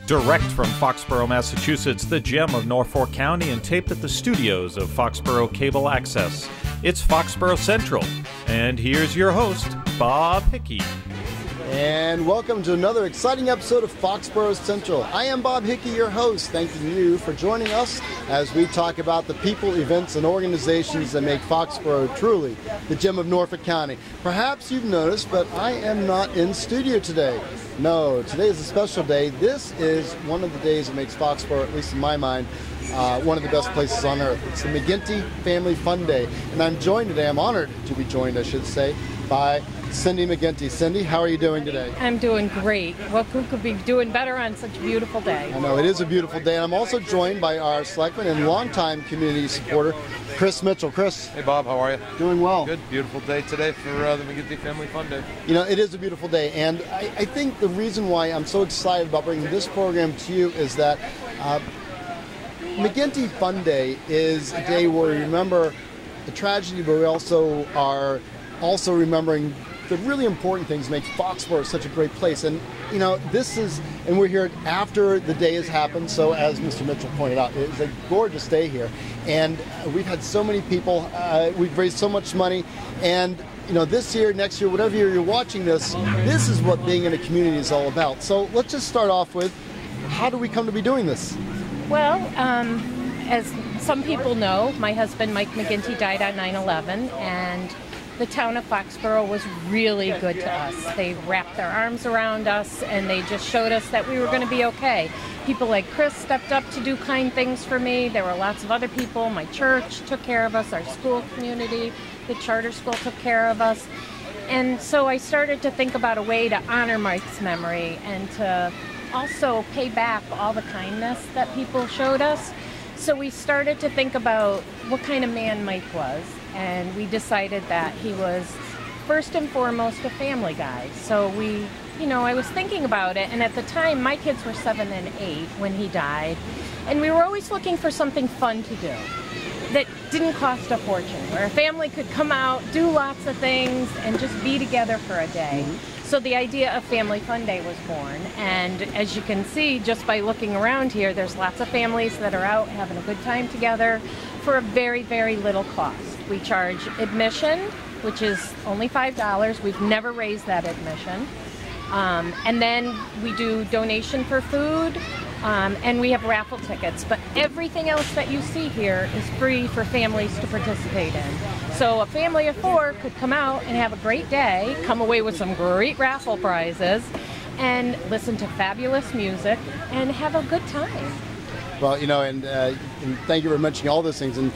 Direct from Foxborough, Massachusetts, the gem of Norfolk County, and taped at the studios of Foxborough Cable Access. It's Foxborough Central. And here's your host, Bob Hickey. And welcome to another exciting episode of Foxborough Central. I am Bob Hickey, your host, thanking you for joining us as we talk about the people, events, and organizations that make Foxborough truly the gem of Norfolk County. Perhaps you've noticed, but I am not in studio today. No, today is a special day. This is one of the days that makes Foxborough, at least in my mind, one of the best places on earth. It's the McGinty Family Fun Day. And I'm joined today, I'm honored to be joined, I should say, by Cindy McGinty. Cindy, how are you doing today? I'm doing great. What could be doing better on such a beautiful day? I know, it is a beautiful day. And I'm also joined by our selectman and longtime community supporter, Chris Mitchell. Chris. Hey Bob, how are you? Doing well. Good, beautiful day today for the McGinty Family Fun Day. You know, it is a beautiful day. And I think the reason why I'm so excited about bringing this program to you is that McGinty Fun Day is a day where we remember the tragedy, but we also are remembering the really important things that make Foxborough such a great place. And, you know, and we're here after the day has happened, so as Mr. Mitchell pointed out, it's a gorgeous day here. And we've had so many people, we've raised so much money, and, you know, this year, next year, whatever year you're watching this is what being in a community is all about. So let's just start off with, how do we come to be doing this? Well, as some people know, my husband, Mike McGinty, died on 9/11, and the town of Foxborough was really good to us. They wrapped their arms around us, and they just showed us that we were going to be okay. People like Chris stepped up to do kind things for me. There were lots of other people. My church took care of us, our school community, the charter school took care of us. And so I started to think about a way to honor Mike's memory and to also pay back all the kindness that people showed us. So we started to think about what kind of man Mike was, and we decided that he was first and foremost a family guy. So I was thinking about it, and at the time my kids were 7 and 8 when he died, and we were always looking for something fun to do that didn't cost a fortune, where a family could come out, do lots of things, and just be together for a day. So the idea of Family Fun Day was born, and as you can see just by looking around here, there's lots of families that are out having a good time together for a very, very little cost. We charge admission, which is only $5. We've never raised that admission. And then we do donation for food, and we have raffle tickets. But everything else that you see here is free for families to participate in. So a family of 4 could come out and have a great day, come away with some great raffle prizes, and listen to fabulous music and have a good time. Well, you know, and thank you for mentioning all those things. And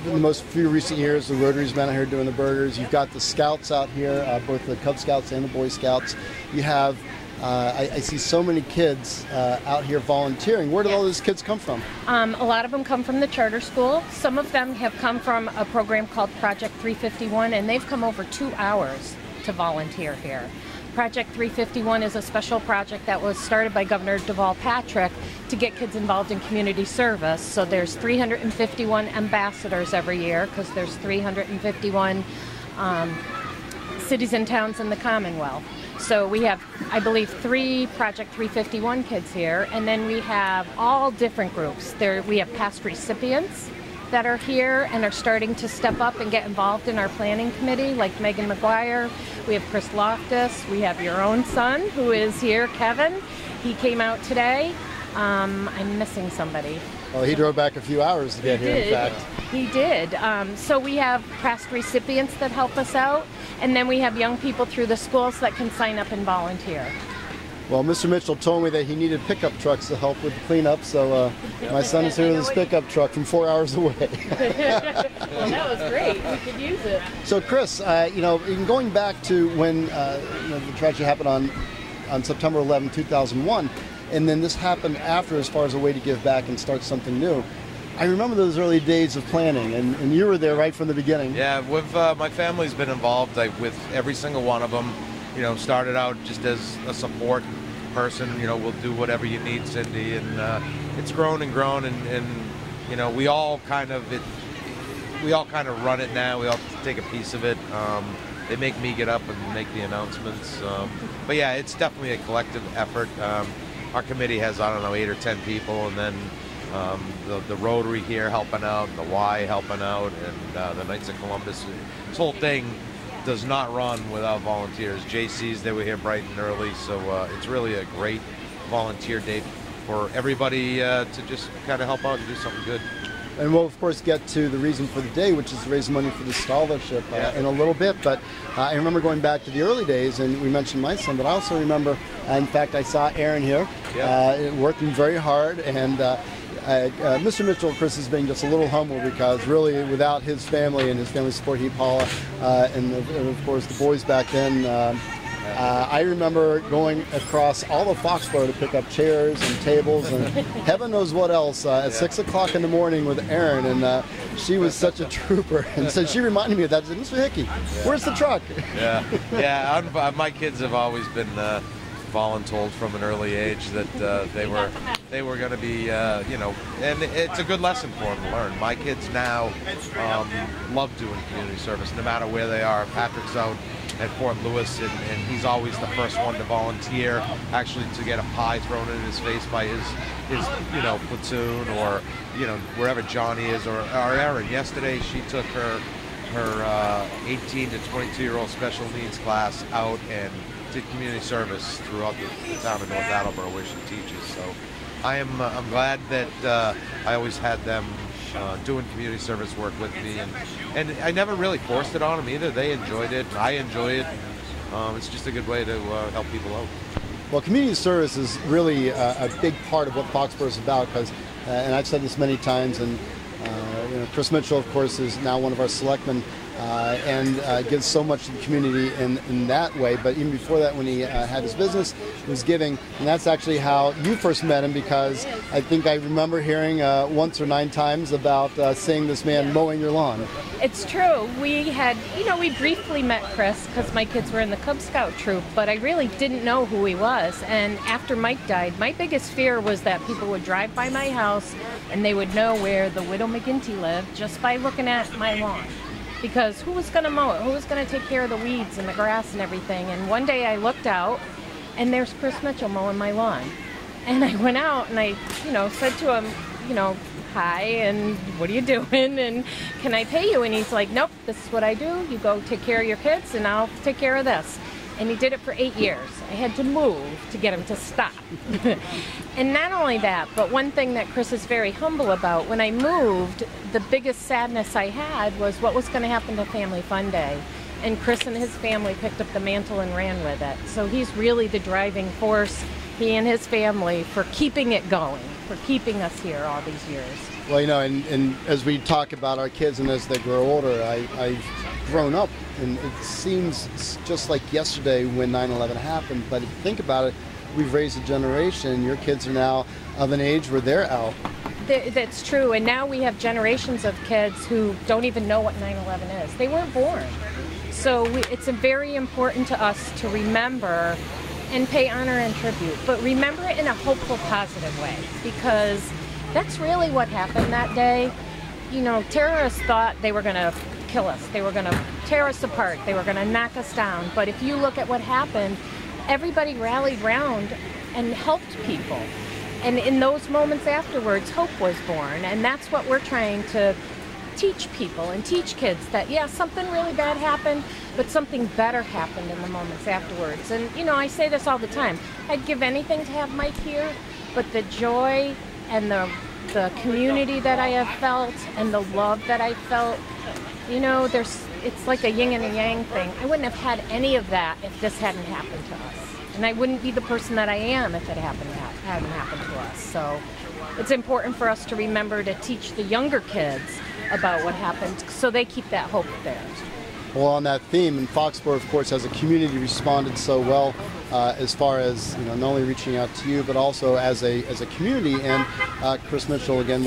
in the most few recent years, the Rotary's been out here doing the burgers. You've got the Scouts out here, both the Cub Scouts and the Boy Scouts. You have, I see so many kids out here volunteering. Where did all those kids come from? A lot of them come from the charter school. Some of them have come from a program called Project 351, and they've come over 2 hours to volunteer here. Project 351 is a special project that was started by Governor Deval Patrick to get kids involved in community service. So there's 351 ambassadors every year, because there's 351 cities and towns in the Commonwealth. So we have, I believe, 3 Project 351 kids here, and then we have all different groups. We have past recipients that are here and are starting to step up and get involved in our planning committee, like Megan McGuire. We have Chris Loftus. We have your own son, who is here, Kevin. He came out today. I'm missing somebody. Well, he drove back a few hours to get here, in fact. He did. So we have past recipients that help us out, and then we have young people through the schools that can sign up and volunteer. Well, Mr. Mitchell told me that he needed pickup trucks to help with the cleanup, so my son is here with his pickup truck from 4 hours away. Well, that was great. We could use it. So, Chris, in going back to when the tragedy happened on September 11, 2001, and then this happened after as far as a way to give back and start something new. I remember those early days of planning, and you were there right from the beginning. Yeah, my family's been involved with every single one of them. Started out just as a support person. We'll do whatever you need, Cindy, and it's grown and grown, and we all kind of run it now. We all take a piece of it. They make me get up and make the announcements. But yeah, it's definitely a collective effort. our committee has, I don't know, 8 or 10 people, and then the Rotary here helping out, and the Y helping out, and the Knights of Columbus. This whole thing does not run without volunteers. JC's, they were here bright and early, so it's really a great volunteer day for everybody to just kind of help out and do something good. And we'll, of course, get to the reason for the day, which is to raise money for the scholarship in a little bit. But I remember going back to the early days, and we mentioned my son, but I also remember, in fact, I saw Aaron here working very hard. And Mr. Mitchell, Chris, is being just a little humble because really without his family and his family support, he, Paula, and of course the boys back then, I remember going across all of Foxborough to pick up chairs and tables and heaven knows what else at 6 o'clock in the morning with Erin, and she was such a trooper. And so she reminded me of that. She said, Mr. Hickey, where's the truck? Yeah. My kids have always been voluntold from an early age that they were going to be, you know, and it's a good lesson for them to learn. My kids now love doing community service, no matter where they are. Patrick's out at Fort Lewis, and he's always the first one to volunteer, actually to get a pie thrown in his face by his you know, platoon, or, you know, wherever Johnny is, or Erin. Yesterday she took her 18 to 22-year-old special needs class out and did community service throughout the town of North Attleboro where she teaches. So I'm glad that I always had them doing community service work with me, and I never really forced it on them either. They enjoyed it, I enjoy it. It's just a good way to help people out. Well, community service is really a big part of what Foxborough is about, because, and I've said this many times, and you know, Chris Mitchell, of course, is now one of our selectmen, and gives so much to the community in that way. But even before that, when he had his business, he was giving, and that's actually how you first met him, because I think I remember hearing once or 9 times about seeing this man mowing your lawn. It's true. We had, you know, we briefly met Chris because my kids were in the Cub Scout troop, but I really didn't know who he was. And after Mike died, my biggest fear was that people would drive by my house and they would know where the widow McGinty lived just by looking at my lawn. Because who was going to mow it? Who was going to take care of the weeds and the grass and everything? And one day I looked out, and there's Chris Mitchell mowing my lawn. And I went out and I, you know, said to him, you know, hi, and what are you doing? And can I pay you? And he's like, nope, this is what I do. You go take care of your kids, and I'll take care of this. And he did it for 8 years. I had to move to get him to stop. And not only that, but one thing that Chris is very humble about, when I moved, the biggest sadness I had was what was going to happen to FamilyFunDay. And Chris and his family picked up the mantle and ran with it. So he's really the driving force, he and his family, for keeping it going, for keeping us here all these years. Well, you know, and as we talk about our kids and as they grow older, I've grown up, and it seems just like yesterday when 9/11 happened, but if you think about it, we've raised a generation. Your kids are now of an age where they're out. That's true, and now we have generations of kids who don't even know what 9/11 is. They weren't born. So it's very important to us to remember and pay honor and tribute, but remember it in a hopeful, positive way, because that's really what happened that day. You know, terrorists thought they were going to kill us. They were going to tear us apart. They were going to knock us down. But if you look at what happened, everybody rallied round and helped people. And in those moments afterwards, hope was born. And that's what we're trying to teach people and teach kids, that, yeah, something really bad happened, but something better happened in the moments afterwards. And, you know, I say this all the time. I'd give anything to have Mike here, but the joy and the community that I have felt and the love that I felt, you know, it's like a yin and a yang thing. I wouldn't have had any of that if this hadn't happened to us. And I wouldn't be the person that I am if it hadn't happened to us. So it's important for us to remember to teach the younger kids about what happened so they keep that hope there. Well, on that theme, and Foxborough, of course, as a community responded so well as far as, you know, not only reaching out to you, but also as a community. And Chris Mitchell, again,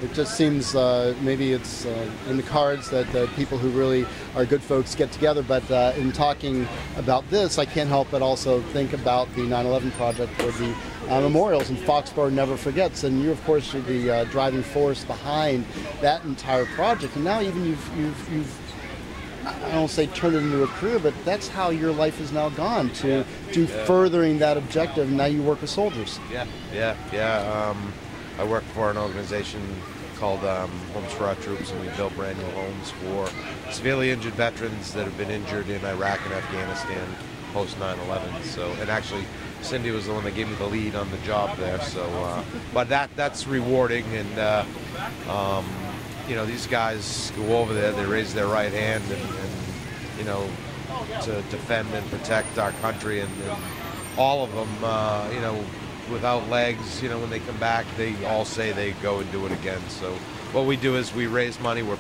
it just seems maybe it's in the cards that people who really are good folks get together. But in talking about this, I can't help but also think about the 9/11 project for the memorials, and Foxborough Never Forgets. And you, of course, are the driving force behind that entire project. And now even you've I don't say turn it into a career, but that's how your life has now gone to furthering that objective. Now you work with soldiers. Yeah. I work for an organization called Homes for Our Troops, and we build brand new homes for severely injured veterans that have been injured in Iraq and Afghanistan post 9/11. So, and actually, Cindy was the one that gave me the lead on the job there. So, but that's rewarding, and you know, these guys go over there, they raise their right hand, and you know, to defend and protect our country, and all of them, you know, without legs, you know, when they come back, they all say they go and do it again. So what we do is we raise money. We're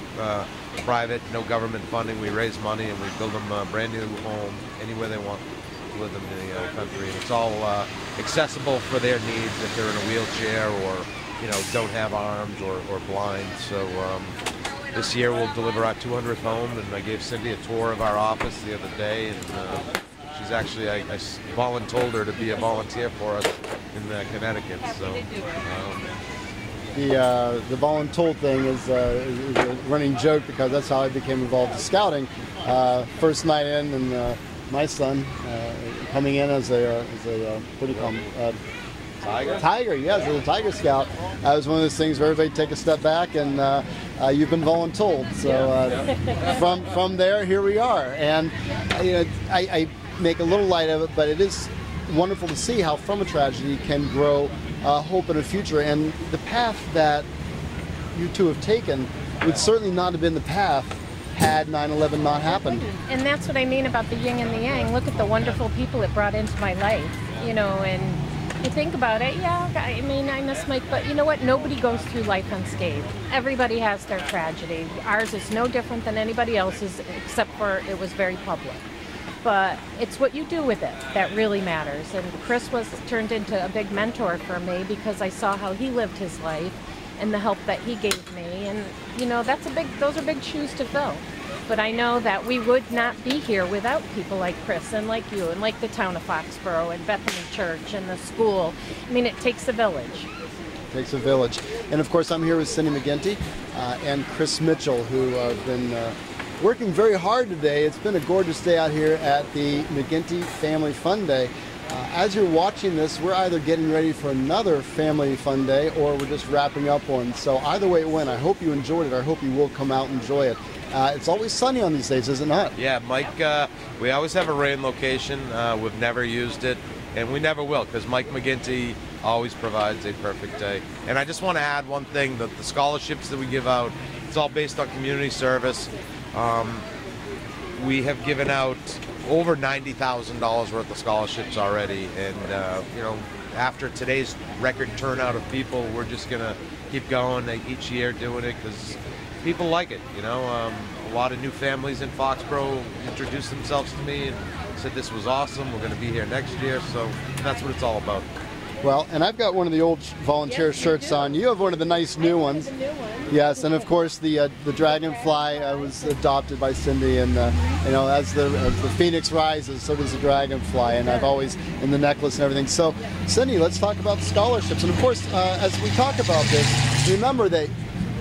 private, no government funding. We raise money and we build them a brand new home anywhere they want to live in the country. And it's all accessible for their needs if they're in a wheelchair or, you know, don't have arms or blind. So this year we'll deliver our 200th home, and I gave Cindy a tour of our office the other day, and she's actually, I voluntold her to be a volunteer for us in Connecticut. So the voluntold thing is a running joke, because that's how I became involved in scouting. First night in, and my son coming in as a what do you call him? Tiger, yes, as a Tiger Scout. That was one of those things where everybody take a step back, and you've been voluntold. So from there, here we are. And you know, I make a little light of it, but it is wonderful to see how from a tragedy can grow hope in a future. And the path that you two have taken would certainly not have been the path had 9/11 not happened. And that's what I mean about the yin and the yang. Look at the wonderful people it brought into my life, you know, and you think about it, yeah, I mean, I miss Mike, but you know what? Nobody goes through life unscathed. Everybody has their tragedy. Ours is no different than anybody else's, except for it was very public. But it's what you do with it that really matters. And Chris was turned into a big mentor for me, because I saw how he lived his life and the help that he gave me. And you know, those are big shoes to fill. But I know that we would not be here without people like Chris and like you and like the town of Foxborough and Bethany Church and the school. I mean, it takes a village. It takes a village. And of course, I'm here with Cindy McGinty and Chris Mitchell, who have been working very hard today. It's been a gorgeous day out here at the McGinty Family Fun Day. As you're watching this, we're either getting ready for another Family Fun Day, or we're just wrapping up one. So either way it went, I hope you enjoyed it. I hope you will come out and enjoy it. It's always sunny on these days, is it not? Yeah, Mike, we always have a rain location. We've never used it, and we never will, because Mike McGinty always provides a perfect day. And I just want to add one thing, that the scholarships that we give out, it's all based on community service. We have given out over $90,000 worth of scholarships already, and you know, after today's record turnout of people, we're just going to keep going each year doing it, because people like it, you know. A lot of new families in Foxborough introduced themselves to me and said this was awesome, we're going to be here next year, so that's what it's all about. Well, and I've got one of the old volunteer shirts on. You have one of the nice new ones. Yes, and of course the dragonfly was adopted by Cindy, and you know, as the phoenix rises, so does the dragonfly, and I've always, in the necklace and everything. So, Cindy, let's talk about the scholarships. And of course, as we talk about this, remember that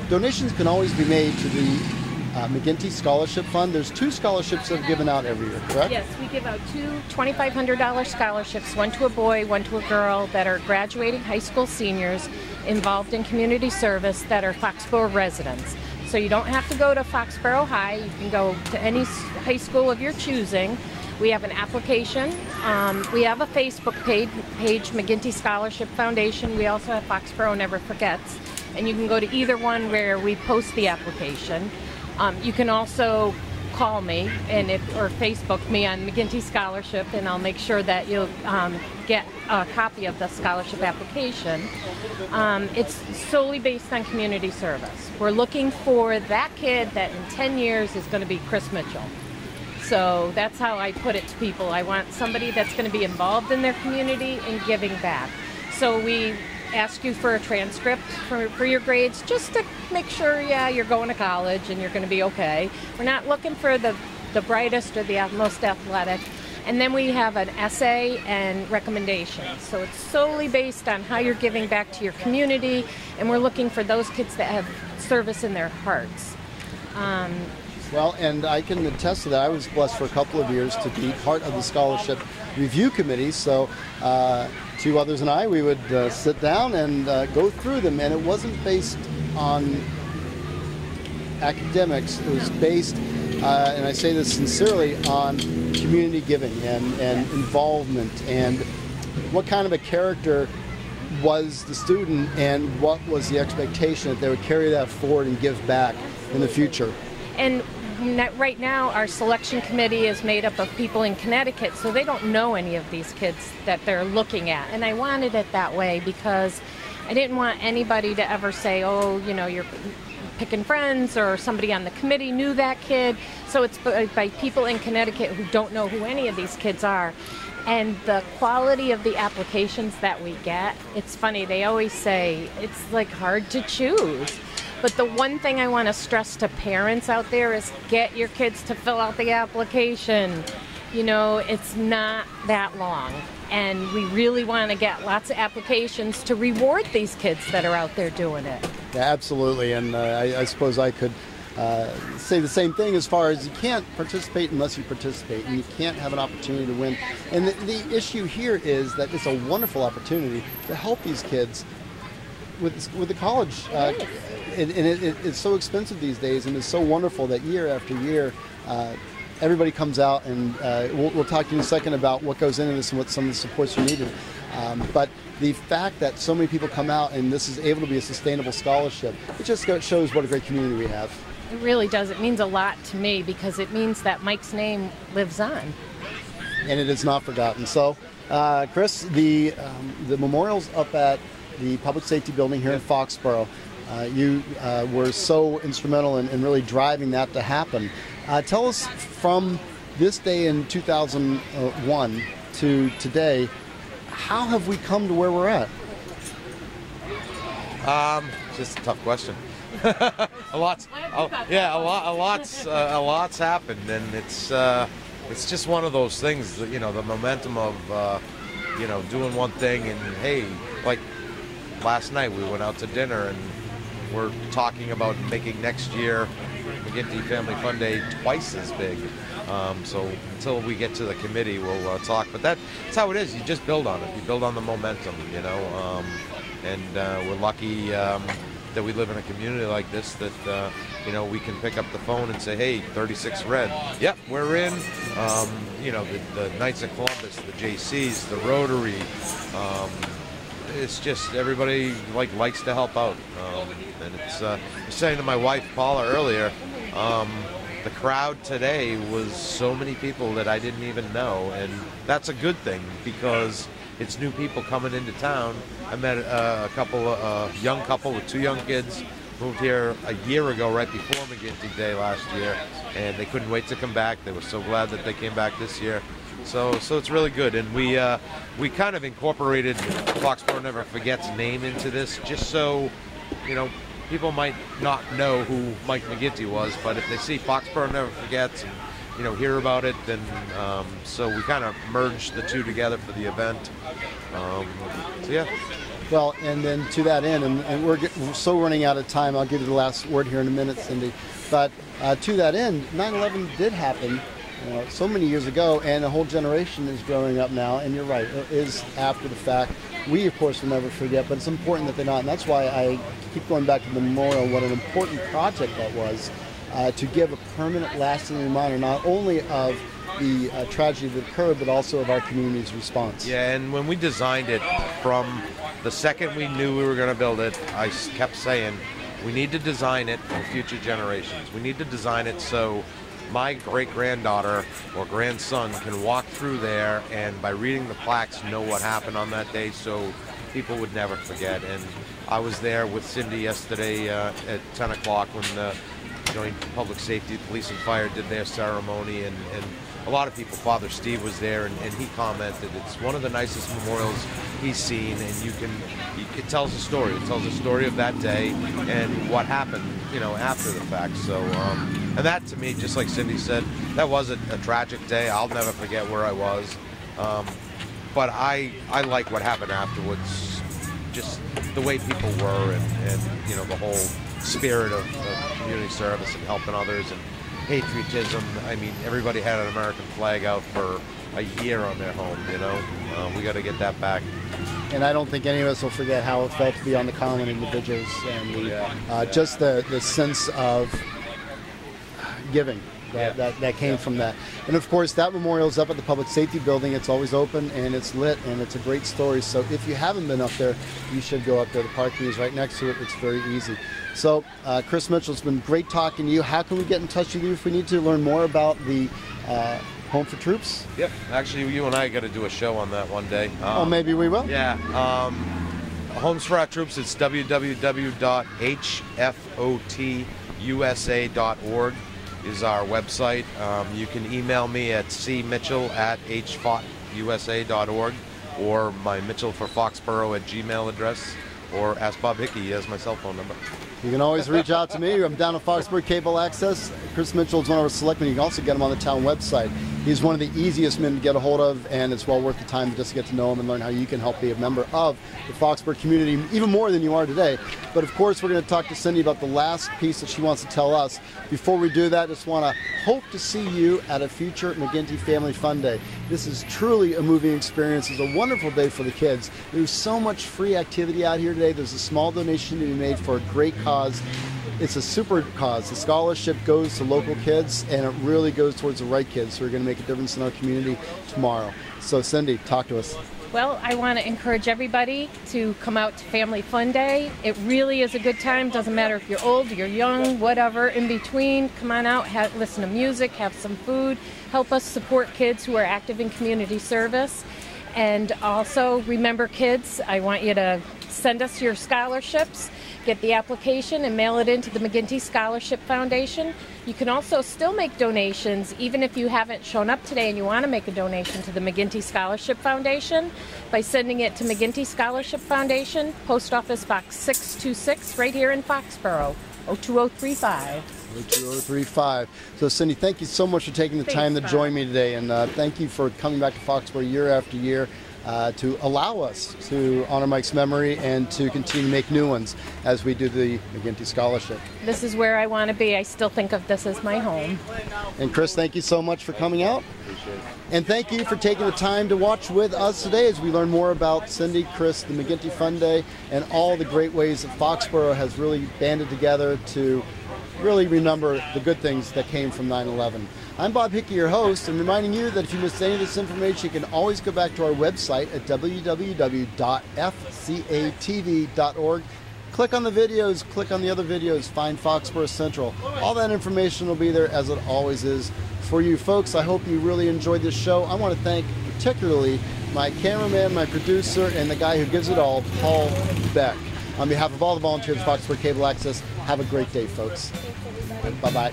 donations can always be made to the McGinty Scholarship Fund. There's 2 scholarships that are given out every year, correct? Yes, we give out 2 $2,500 scholarships, one to a boy, one to a girl, that are graduating high school seniors involved in community service that are Foxborough residents. So you don't have to go to Foxborough High. You can go to any high school of your choosing. We have an application. We have a Facebook page, McGinty Scholarship Foundation. We also have Foxborough Never Forgets. And you can go to either one where we post the application. You can also call me or Facebook me on McGinty Scholarship, and I'll make sure that you'll get a copy of the scholarship application. It's solely based on community service. We're looking for that kid that in 10 years is going to be Chris Mitchell. So that's how I put it to people. I want somebody that's going to be involved in their community and giving back. So we ask you for a transcript for your grades, just to make sure, yeah, you're going to college and you're going to be okay. We're not looking for the brightest or the most athletic. And then we have an essay and recommendations. So it's solely based on how you're giving back to your community, and we're looking for those kids that have service in their hearts. Well, and I can attest to that. I was blessed for a couple of years to be part of the scholarship review committee. So two others and I, we would sit down and go through them. And it wasn't based on academics. It was based, and I say this sincerely, on community giving and involvement and what kind of a character was the student and what was the expectation that they would carry that forward and give back in the future. And right now our selection committee is made up of people in Connecticut, so they don't know any of these kids that they're looking at. And I wanted it that way because I didn't want anybody to ever say, oh, you know, you're picking friends, or somebody on the committee knew that kid. So it's by people in Connecticut who don't know who any of these kids are. And the quality of the applications that we get, it's funny, they always say it's like hard to choose. But the one thing I want to stress to parents out there is get your kids to fill out the application. You know, it's not that long. And we really want to get lots of applications to reward these kids that are out there doing it. Yeah, absolutely. And I suppose I could say the same thing as far as you can't participate unless you participate, and you can't have an opportunity to win. And the issue here is that it's a wonderful opportunity to help these kids with the college. It's so expensive these days, and it's so wonderful that year after year everybody comes out, and we'll talk to you in a second about what goes into this and what some of the supports are needed. But the fact that so many people come out and this is able to be a sustainable scholarship, it just shows what a great community we have. It really does. It means a lot to me because it means that Mike's name lives on. And it is not forgotten. So, Chris, the memorial's up at the Public Safety Building here in Foxborough. You were so instrumental in really driving that to happen. Tell us, from this day in 2001 to today, how have we come to where we're at? Just a tough question. a lot's happened, and it's just one of those things that, you know, the momentum of you know, doing one thing, and hey, like last night we went out to dinner and we're talking about making next year McGinty FamilyFunDay twice as big. So until we get to the committee, we'll talk. But that's how it is. You just build on it. You build on the momentum, you know. And we're lucky that we live in a community like this that, you know, we can pick up the phone and say, hey, 36 Red. Yep, we're in. You know, the Knights of Columbus, the JCs, the Rotary. It's just everybody likes to help out. And it's I was saying to my wife, Paula, earlier, the crowd today was so many people that I didn't even know, and that's a good thing because it's new people coming into town. I met a young couple with two young kids, moved here a year ago, right before McGinty Day last year, and they couldn't wait to come back. They were so glad that they came back this year. So it's really good, and we kind of incorporated Foxborough Never Forget's name into this, just so, you know, people might not know who Mike McGinty was, but if they see Foxborough Never Forgets and, you know, hear about it, then so we kind of merged the two together for the event. So yeah. Well, and then to that end, and we're so running out of time. I'll give you the last word here in a minute, Cindy. But to that end, 9/11 did happen. So many years ago, and a whole generation is growing up now, and you're right, it is after the fact. We, of course, will never forget, but it's important that they're not, and that's why I keep going back to the memorial, what an important project that was, to give a permanent, lasting reminder, not only of the tragedy that occurred, but also of our community's response. Yeah, and when we designed it, from the second we knew we were going to build it, I kept saying, we need to design it for future generations. We need to design it so my great-granddaughter or grandson can walk through there and by reading the plaques know what happened on that day, so people would never forget. And I was there with Cindy yesterday at 10 o'clock when the Joint Public Safety, Police and Fire did their ceremony, and a lot of people, Father Steve was there, and he commented it's one of the nicest memorials he's seen, and it tells a story. It tells a story of that day and what happened, you know, after the fact. So, and that to me, just like Cindy said, that was a tragic day. I'll never forget where I was. But I like what happened afterwards, just the way people were, and you know, the whole spirit of community service and helping others, and patriotism. I mean, everybody had an American flag out for a year on their home, you know. We got to get that back. And I don't think any of us will forget how it felt to be on the common in the vigils and just the sense of giving that came from that. And of course, that memorial is up at the Public Safety Building. It's always open and it's lit and it's a great story. So if you haven't been up there, you should go up there. The parking is right next to it. It's very easy. So Chris Mitchell, it's been great talking to you. How can we get in touch with you if we need to learn more about the Home for Troops? Yep. Actually, you and I got to do a show on that one day. Oh, maybe we will. Yeah. Homes for Our Troops. It's www.hfotusa.org is our website. You can email me at cmitchell@hfotusa.org or my Mitchell for Foxborough @gmail address, or ask Bob Hickey as my cell phone number. You can always reach out to me. I'm down at Foxborough Cable Access. Chris Mitchell is one of our selectmen. You can also get him on the town website. He's one of the easiest men to get a hold of, and it's well worth the time to just get to know him and learn how you can help be a member of the Foxborough community, even more than you are today. But of course, we're going to talk to Cindy about the last piece that she wants to tell us. Before we do that, just want to hope to see you at a future McGinty Family Fun Day. This is truly a moving experience. It's a wonderful day for the kids. There's so much free activity out here today. There's a small donation to be made for a great cause. It's a super cause. The scholarship goes to local kids, and it really goes towards the right kids who are going to make a difference in our community tomorrow. So Cindy, talk to us. Well, I want to encourage everybody to come out to Family Fun Day. It really is a good time. Doesn't matter if you're old, you're young, whatever, in between. Come on out, listen to music, have some food, help us support kids who are active in community service. And also, remember kids, I want you to send us your scholarships, get the application and mail it into the McGinty Scholarship Foundation. You can also still make donations, even if you haven't shown up today and you want to make a donation to the McGinty Scholarship Foundation, by sending it to McGinty Scholarship Foundation, Post Office Box 626, right here in Foxborough, 02035. 02035. So Cindy, thank you so much for taking the time to join me today, and thank you for coming back to Foxborough year after year to allow us to honor Mike's memory and to continue to make new ones as we do the McGinty Scholarship. This is where I want to be. I still think of this as my home. And Chris, thank you so much for coming out. And thank you for taking the time to watch with us today as we learn more about Cindy, Chris, the McGinty Fun Day, and all the great ways that Foxborough has really banded together to really remember the good things that came from 9/11. I'm Bob Hickey, your host, and reminding you that if you missed any of this information, you can always go back to our website at www.fcatv.org. Click on the videos, click on the other videos, find Foxborough Central. All that information will be there, as it always is for you folks. I hope you really enjoyed this show. I want to thank particularly my cameraman, my producer, and the guy who gives it all, Paul Beck. On behalf of all the volunteers at Foxborough Cable Access, have a great day, folks. Bye-bye.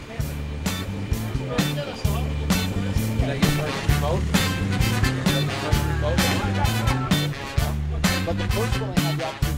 But the first one I had the opportunity